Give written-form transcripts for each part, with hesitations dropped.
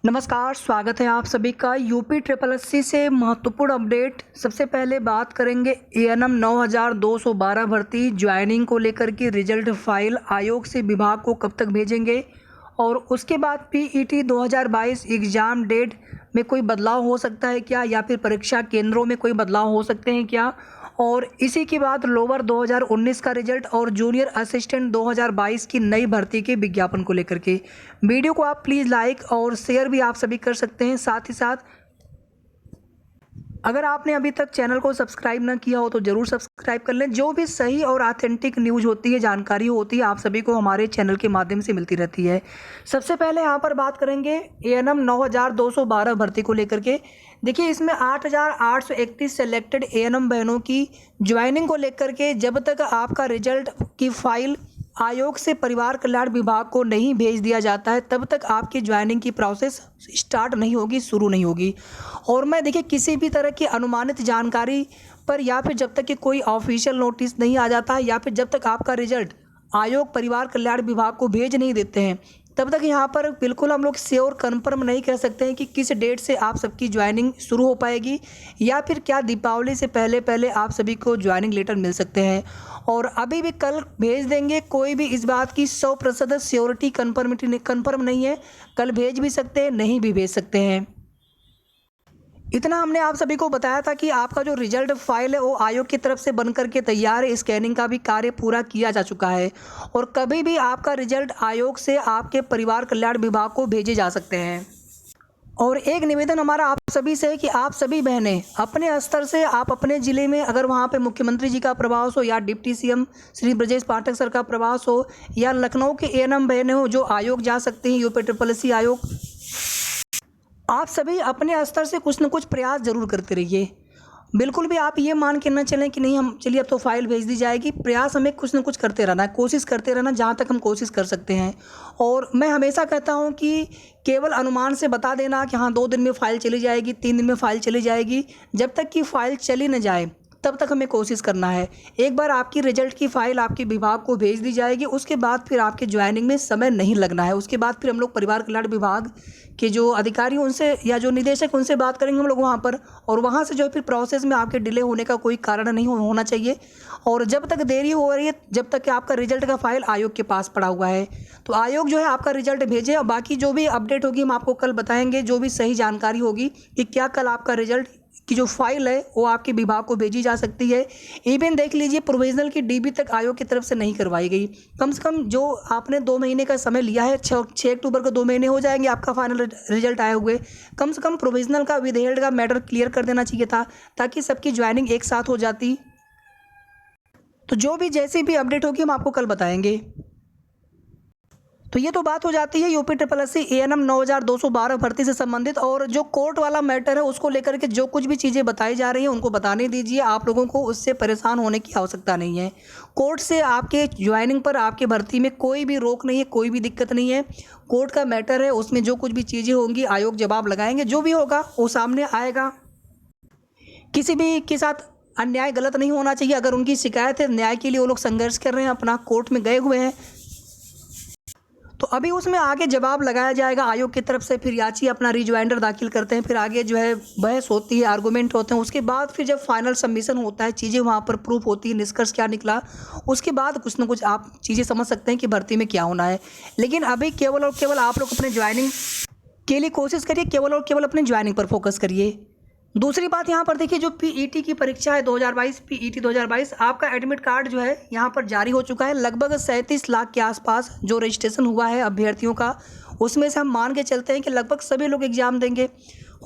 नमस्कार, स्वागत है आप सभी का यूपी ट्रिपल एससी से महत्वपूर्ण अपडेट। सबसे पहले बात करेंगे एएनएम 9212 भर्ती ज्वाइनिंग को लेकर की रिजल्ट फाइल आयोग से विभाग को कब तक भेजेंगे और उसके बाद पीईटी 2022 एग्ज़ाम डेट में कोई बदलाव हो सकता है क्या, या फिर परीक्षा केंद्रों में कोई बदलाव हो सकते हैं क्या, और इसी के बाद लोअर 2019 का रिजल्ट और जूनियर असिस्टेंट 2022 की नई भर्ती के विज्ञापन को लेकर के वीडियो को आप प्लीज़ लाइक और शेयर भी आप सभी कर सकते हैं। साथ ही साथ अगर आपने अभी तक चैनल को सब्सक्राइब ना किया हो तो ज़रूर सब्सक्राइब कर लें। जो भी सही और ऑथेंटिक न्यूज़ होती है, जानकारी होती है, आप सभी को हमारे चैनल के माध्यम से मिलती रहती है। सबसे पहले यहाँ पर बात करेंगे एएनएम 9212 भर्ती को लेकर के। देखिए, इसमें 8831 सेलेक्टेड एएनएम बहनों की ज्वाइनिंग को लेकर के जब तक आपका रिजल्ट की फाइल आयोग से परिवार कल्याण विभाग को नहीं भेज दिया जाता है तब तक आपकी ज्वाइनिंग की प्रोसेस स्टार्ट नहीं होगी, शुरू नहीं होगी। और मैं देखिए किसी भी तरह की अनुमानित जानकारी पर या फिर जब तक कि कोई ऑफिशियल नोटिस नहीं आ जाता है या फिर जब तक आपका रिजल्ट आयोग परिवार कल्याण विभाग को भेज नहीं देते हैं तब तक यहाँ पर बिल्कुल हम लोग श्योर कन्फर्म नहीं कह सकते हैं कि किस डेट से आप सबकी ज्वाइनिंग शुरू हो पाएगी या फिर क्या दीपावली से पहले पहले आप सभी को ज्वाइनिंग लेटर मिल सकते हैं। और अभी भी कल भेज देंगे, कोई भी इस बात की 100% श्योरिटी कन्फर्म नहीं है। कल भेज भी सकते हैं, नहीं भी भेज सकते हैं। इतना हमने आप सभी को बताया था कि आपका जो रिजल्ट फाइल है वो आयोग की तरफ से बन करके तैयार है। स्कैनिंग का भी कार्य पूरा किया जा चुका है और कभी भी आपका रिजल्ट आयोग से आपके परिवार कल्याण विभाग को भेजे जा सकते हैं। और एक निवेदन हमारा आप सभी से है कि आप सभी बहनें अपने स्तर से आप अपने ज़िले में अगर वहाँ पे मुख्यमंत्री जी का प्रवास हो या deputy CM Shri Brajesh Pathak sir का प्रवास हो या लखनऊ के एएनएम बहनें हो जो आयोग जा सकती हैं, यूपी ट्रिपल एससी आयोग, आप सभी अपने स्तर से कुछ न कुछ प्रयास ज़रूर करते रहिए। बिल्कुल भी आप ये मान के न चलें कि नहीं हम चलिए अब तो फाइल भेज दी जाएगी। प्रयास हमें कुछ न कुछ करते रहना है, कोशिश करते रहना जहाँ तक हम कोशिश कर सकते हैं। और मैं हमेशा कहता हूँ कि केवल अनुमान से बता देना कि हाँ 2 दिन में फ़ाइल चली जाएगी, 3 दिन में फ़ाइल चली जाएगी, जब तक कि फ़ाइल चली न जाए तब तक हमें कोशिश करना है। एक बार आपकी रिजल्ट की फ़ाइल आपके विभाग को भेज दी जाएगी, उसके बाद फिर आपके ज्वाइनिंग में समय नहीं लगना है। उसके बाद फिर हम लोग परिवार कल्याण विभाग के जो अधिकारी उनसे या जो निदेशक उनसे बात करेंगे हम लोग वहाँ पर, और वहाँ से जो है फिर प्रोसेस में आपके डिले होने का कोई कारण नहीं होना चाहिए। और जब तक देरी हो रही है, जब तक कि आपका रिजल्ट का फाइल आयोग के पास पड़ा हुआ है, तो आयोग जो है आपका रिजल्ट भेजे। और बाकी जो भी अपडेट होगी हम आपको कल बताएंगे, जो भी सही जानकारी होगी कि क्या कल आपका रिजल्ट की जो फाइल है वो आपके विभाग को भेजी जा सकती है। इवन देख लीजिए प्रोविजनल की डीबी तक आयोग की तरफ से नहीं करवाई गई। कम से कम जो आपने 2 महीने का समय लिया है, 6 अक्टूबर को 2 महीने हो जाएंगे आपका फाइनल रिजल्ट आए हुए। कम से कम प्रोविजनल का विधेयक का मैटर क्लियर कर देना चाहिए था ताकि सबकी ज्वाइनिंग एक साथ हो जाती। तो जो भी जैसी भी अपडेट होगी हम आपको कल बताएंगे। तो ये तो बात हो जाती है यूपी ट्रिपल एससी एएनएम 9212 भर्ती से संबंधित। और जो कोर्ट वाला मैटर है उसको लेकर के जो कुछ भी चीज़ें बताई जा रही हैं उनको बताने दीजिए। आप लोगों को उससे परेशान होने की आवश्यकता नहीं है। कोर्ट से आपके ज्वाइनिंग पर आपके भर्ती में कोई भी रोक नहीं है, कोई भी दिक्कत नहीं है। कोर्ट का मैटर है, उसमें जो कुछ भी चीज़ें होंगी आयोग जवाब लगाएंगे, जो भी होगा वो सामने आएगा। किसी भी के साथ अन्याय गलत नहीं होना चाहिए। अगर उनकी शिकायत है, न्याय के लिए वो लोग संघर्ष कर रहे हैं, अपना कोर्ट में गए हुए हैं, तो अभी उसमें आगे जवाब लगाया जाएगा आयोग की तरफ से। फिर याची अपना रिज्वाइंडर दाखिल करते हैं, फिर आगे जो है बहस होती है, आर्गूमेंट होते हैं। उसके बाद फिर जब फाइनल सबमिशन होता है, चीज़ें वहाँ पर प्रूफ होती है, निष्कर्ष क्या निकला, उसके बाद कुछ ना कुछ आप चीज़ें समझ सकते हैं कि भर्ती में क्या होना है। लेकिन अभी केवल और केवल आप लोग अपने ज्वाइनिंग के लिए कोशिश करिए, केवल और केवल अपने ज्वाइनिंग पर फोकस करिए। दूसरी बात यहाँ पर देखिए, जो पीईटी की परीक्षा है 2022 पीईटी 2022, आपका एडमिट कार्ड जो है यहाँ पर जारी हो चुका है। लगभग 37 लाख के आसपास जो रजिस्ट्रेशन हुआ है अभ्यर्थियों का, उसमें से हम मान के चलते हैं कि लगभग सभी लोग एग्ज़ाम देंगे।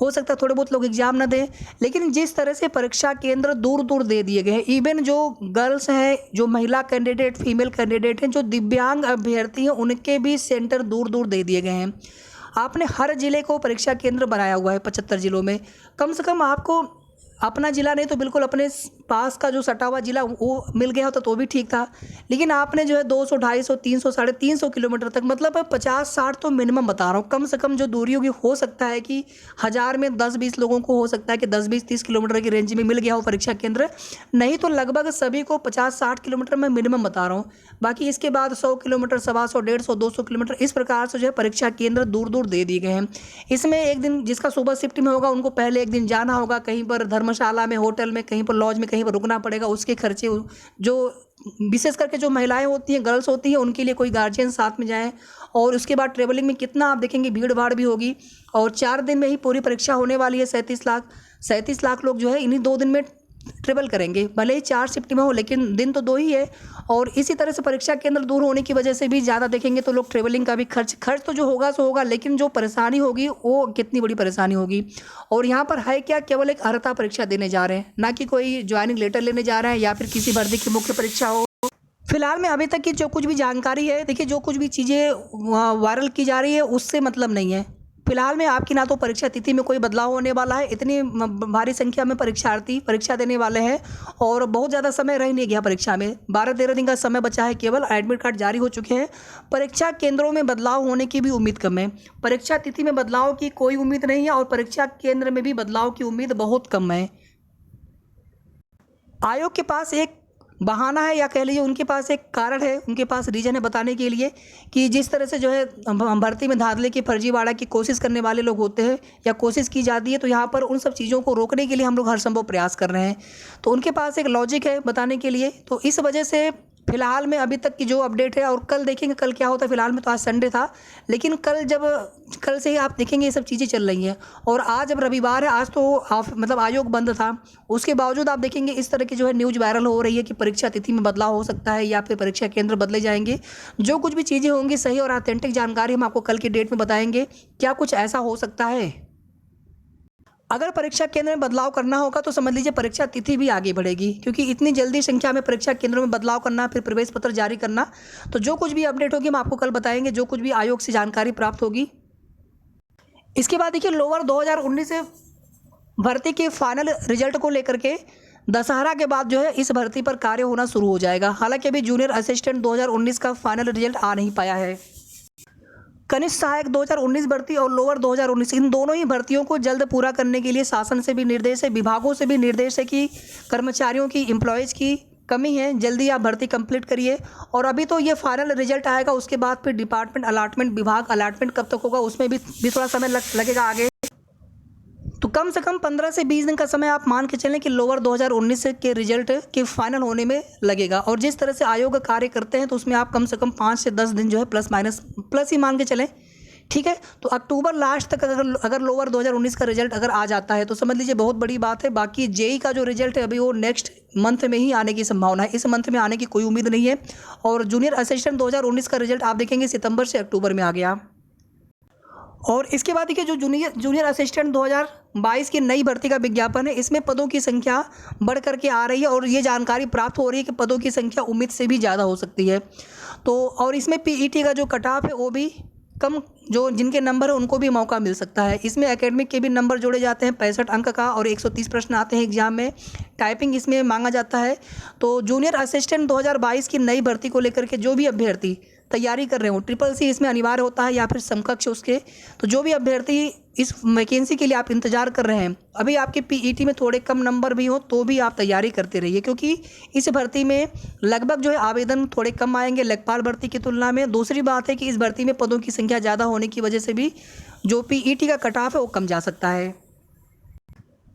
हो सकता है थोड़े बहुत लोग एग्ज़ाम ना दें, लेकिन जिस तरह से परीक्षा केंद्र दूर दूर दे दिए गए हैं, इवन जो गर्ल्स हैं, जो महिला कैंडिडेट, फीमेल कैंडिडेट हैं, जो दिव्यांग अभ्यर्थी हैं, उनके भी सेंटर दूर दूर दे दिए गए हैं। आपने हर ज़िले को परीक्षा केंद्र बनाया हुआ है, 75 ज़िलों में। कम से कम आपको अपना ज़िला नहीं तो बिल्कुल अपने पास का जो सटा हुआ ज़िला वो मिल गया होता तो भी ठीक था। लेकिन आपने जो है 200, 250, 300, 350 किलोमीटर तक, मतलब 50-60 तो मिनिमम बता रहा हूँ। कम से कम जो दूरी होगी, हो सकता है कि 1000 में 10-20 लोगों को हो सकता है कि 10-20-30 किलोमीटर की रेंज में मिल गया हो परीक्षा केंद्र, नहीं तो लगभग सभी को 50-60 किलोमीटर मैं मिनिमम बता रहा हूँ। बाकी इसके बाद 100 किलोमीटर, 125, 150, 200 किलोमीटर इस प्रकार से जो है परीक्षा केंद्र दूर दूर दे दिए गए हैं। इसमें एक दिन जिसका सुबह शिफ्ट में होगा उनको पहले एक दिन जाना होगा, कहीं पर धर्मशाला में, होटल में, कहीं पर लॉज में, कहीं पर रुकना पड़ेगा। उसके खर्चे जो विशेष करके जो महिलाएं होती हैं, गर्ल्स होती हैं, उनके लिए कोई गार्जियन साथ में जाएं। और उसके बाद ट्रेवलिंग में कितना आप देखेंगे भीड़ भाड़ भी होगी। और 4 दिन में ही पूरी परीक्षा होने वाली है। 37 लाख लोग जो है इन्हीं 2 दिन में ट्रेवल करेंगे। भले ही 4 शिफ्ट में हो लेकिन दिन तो 2 ही है। और इसी तरह से परीक्षा केंद्र दूर होने की वजह से भी ज़्यादा देखेंगे तो लोग ट्रेवलिंग का भी खर्च तो जो होगा सो होगा, लेकिन जो परेशानी होगी वो कितनी बड़ी परेशानी होगी। और यहाँ पर है क्या, केवल एक अर्हता परीक्षा देने जा रहे हैं, ना कि कोई ज्वाइनिंग लेटर लेने जा रहे हैं या फिर किसी भर्ती की मुख्य परीक्षा हो। फिलहाल में अभी तक की जो कुछ भी जानकारी है, देखिए जो कुछ भी चीज़ें वायरल की जा रही है उससे मतलब नहीं है। फिलहाल में आपकी ना तो परीक्षा तिथि में कोई बदलाव होने वाला है, इतनी भारी संख्या में परीक्षार्थी परीक्षा देने वाले हैं और बहुत ज़्यादा समय रह नहीं गया परीक्षा में। 12-13 दिन का समय बचा है केवल। एडमिट कार्ड जारी हो चुके हैं। परीक्षा केंद्रों में बदलाव होने की भी उम्मीद कम है। परीक्षा तिथि में बदलाव की कोई उम्मीद नहीं है और परीक्षा केंद्र में भी बदलाव की उम्मीद बहुत कम है। आयोग के पास एक बहाना है या कह लीजिए उनके पास एक कारण है, उनके पास रीज़न है बताने के लिए कि जिस तरह से जो है भर्ती में धांधले की, फर्जीवाड़ा की कोशिश करने वाले लोग होते हैं या कोशिश की जाती है, तो यहाँ पर उन सब चीज़ों को रोकने के लिए हम लोग हर संभव प्रयास कर रहे हैं। तो उनके पास एक लॉजिक है बताने के लिए। तो इस वजह से फिलहाल में अभी तक की जो अपडेट है, और कल देखेंगे कल क्या होता है। फिलहाल में तो आज संडे था, लेकिन कल से ही आप देखेंगे ये सब चीज़ें चल रही हैं। और आज अब रविवार है, आज तो मतलब आयोग बंद था, उसके बावजूद आप देखेंगे इस तरह की जो है न्यूज़ वायरल हो रही है कि परीक्षा तिथि में बदलाव हो सकता है या फिर परीक्षा केंद्र बदले जाएंगे। जो कुछ भी चीज़ें होंगी सही और ऑथेंटिक जानकारी हम आपको कल की डेट में बताएंगे। क्या कुछ ऐसा हो सकता है। अगर परीक्षा केंद्र में बदलाव करना होगा तो समझ लीजिए परीक्षा तिथि भी आगे बढ़ेगी, क्योंकि इतनी जल्दी संख्या में परीक्षा केंद्रों में बदलाव करना, फिर प्रवेश पत्र जारी करना। तो जो कुछ भी अपडेट होगी हम आपको कल बताएंगे, जो कुछ भी आयोग से जानकारी प्राप्त होगी। इसके बाद देखिए लोअर 2019 से भर्ती के फाइनल रिजल्ट को लेकर के दशहरा के बाद जो है इस भर्ती पर कार्य होना शुरू हो जाएगा। हालांकि अभी जूनियर असिस्टेंट 2019 का फाइनल रिजल्ट आ नहीं पाया है। कनिष्ठ सहायक 2019 भर्ती और लोअर 2019 इन दोनों ही भर्तियों को जल्द पूरा करने के लिए शासन से भी निर्देश है, विभागों से भी निर्देश है कि कर्मचारियों की, एम्प्लॉयज़ की कमी है, जल्दी आप भर्ती कंप्लीट करिए। और अभी तो ये फाइनल रिजल्ट आएगा, उसके बाद फिर डिपार्टमेंट अलॉटमेंट, विभाग अलॉटमेंट कब तक होगा उसमें भी थोड़ा समय लगेगा आगे। तो कम से कम 15 से 20 दिन का समय आप मान के चलें कि लोअर 2019 के रिजल्ट के फाइनल होने में लगेगा। और जिस तरह से आयोग कार्य करते हैं तो उसमें आप कम से कम 5 से 10 दिन जो है प्लस ही मान के चलें, ठीक है। तो अक्टूबर लास्ट तक अगर लोअर 2019 का रिजल्ट अगर आ जाता है तो समझ लीजिए बहुत बड़ी बात है। बाकी जेई का जो रिजल्ट है अभी वो नेक्स्ट मंथ में ही आने की संभावना है, इस मंथ में आने की कोई उम्मीद नहीं है। और जूनियर असिस्टेंट 2019 का रिजल्ट आप देखेंगे सितंबर से अक्टूबर में आ गया। और इसके बाद देखिए जो जूनियर असिस्टेंट 2022 की नई भर्ती का विज्ञापन है, इसमें पदों की संख्या बढ़ करके आ रही है और ये जानकारी प्राप्त हो रही है कि पदों की संख्या उम्मीद से भी ज़्यादा हो सकती है। तो और इसमें पीईटी का जो कट ऑफ है वो भी कम, जो जिनके नंबर है उनको भी मौका मिल सकता है। इसमें एकेडमिक के भी नंबर जोड़े जाते हैं 65 अंक का, और 130 प्रश्न आते हैं एग्जाम में। टाइपिंग इसमें मांगा जाता है। तो जूनियर असिस्टेंट 2022 की नई भर्ती को लेकर के जो भी अभ्यर्थी तैयारी कर रहे हो, SSC इसमें अनिवार्य होता है या फिर समकक्ष उसके, तो जो भी अभ्यर्थी इस वैकेंसी के लिए आप इंतजार कर रहे हैं, अभी आपके पीईटी में थोड़े कम नंबर भी हो तो भी आप तैयारी करते रहिए, क्योंकि इस भर्ती में लगभग जो है आवेदन थोड़े कम आएंगे लेखपाल भर्ती की तुलना में। दूसरी बात है कि इस भर्ती में पदों की संख्या ज़्यादा होने की वजह से भी जो पीईटी का कट ऑफ है वो कम जा सकता है।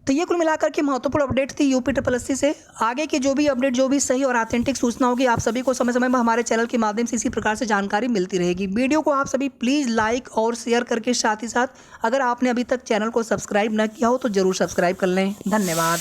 तो ये कुल मिलाकर के महत्वपूर्ण अपडेट थी UPSSC से। आगे की जो भी अपडेट, जो भी सही और ऑथेंटिक सूचना होगी, आप सभी को समय समय में हमारे चैनल के माध्यम से इसी प्रकार से जानकारी मिलती रहेगी। वीडियो को आप सभी प्लीज़ लाइक और शेयर करके, साथ ही साथ अगर आपने अभी तक चैनल को सब्सक्राइब न किया हो तो ज़रूर सब्सक्राइब कर लें। धन्यवाद।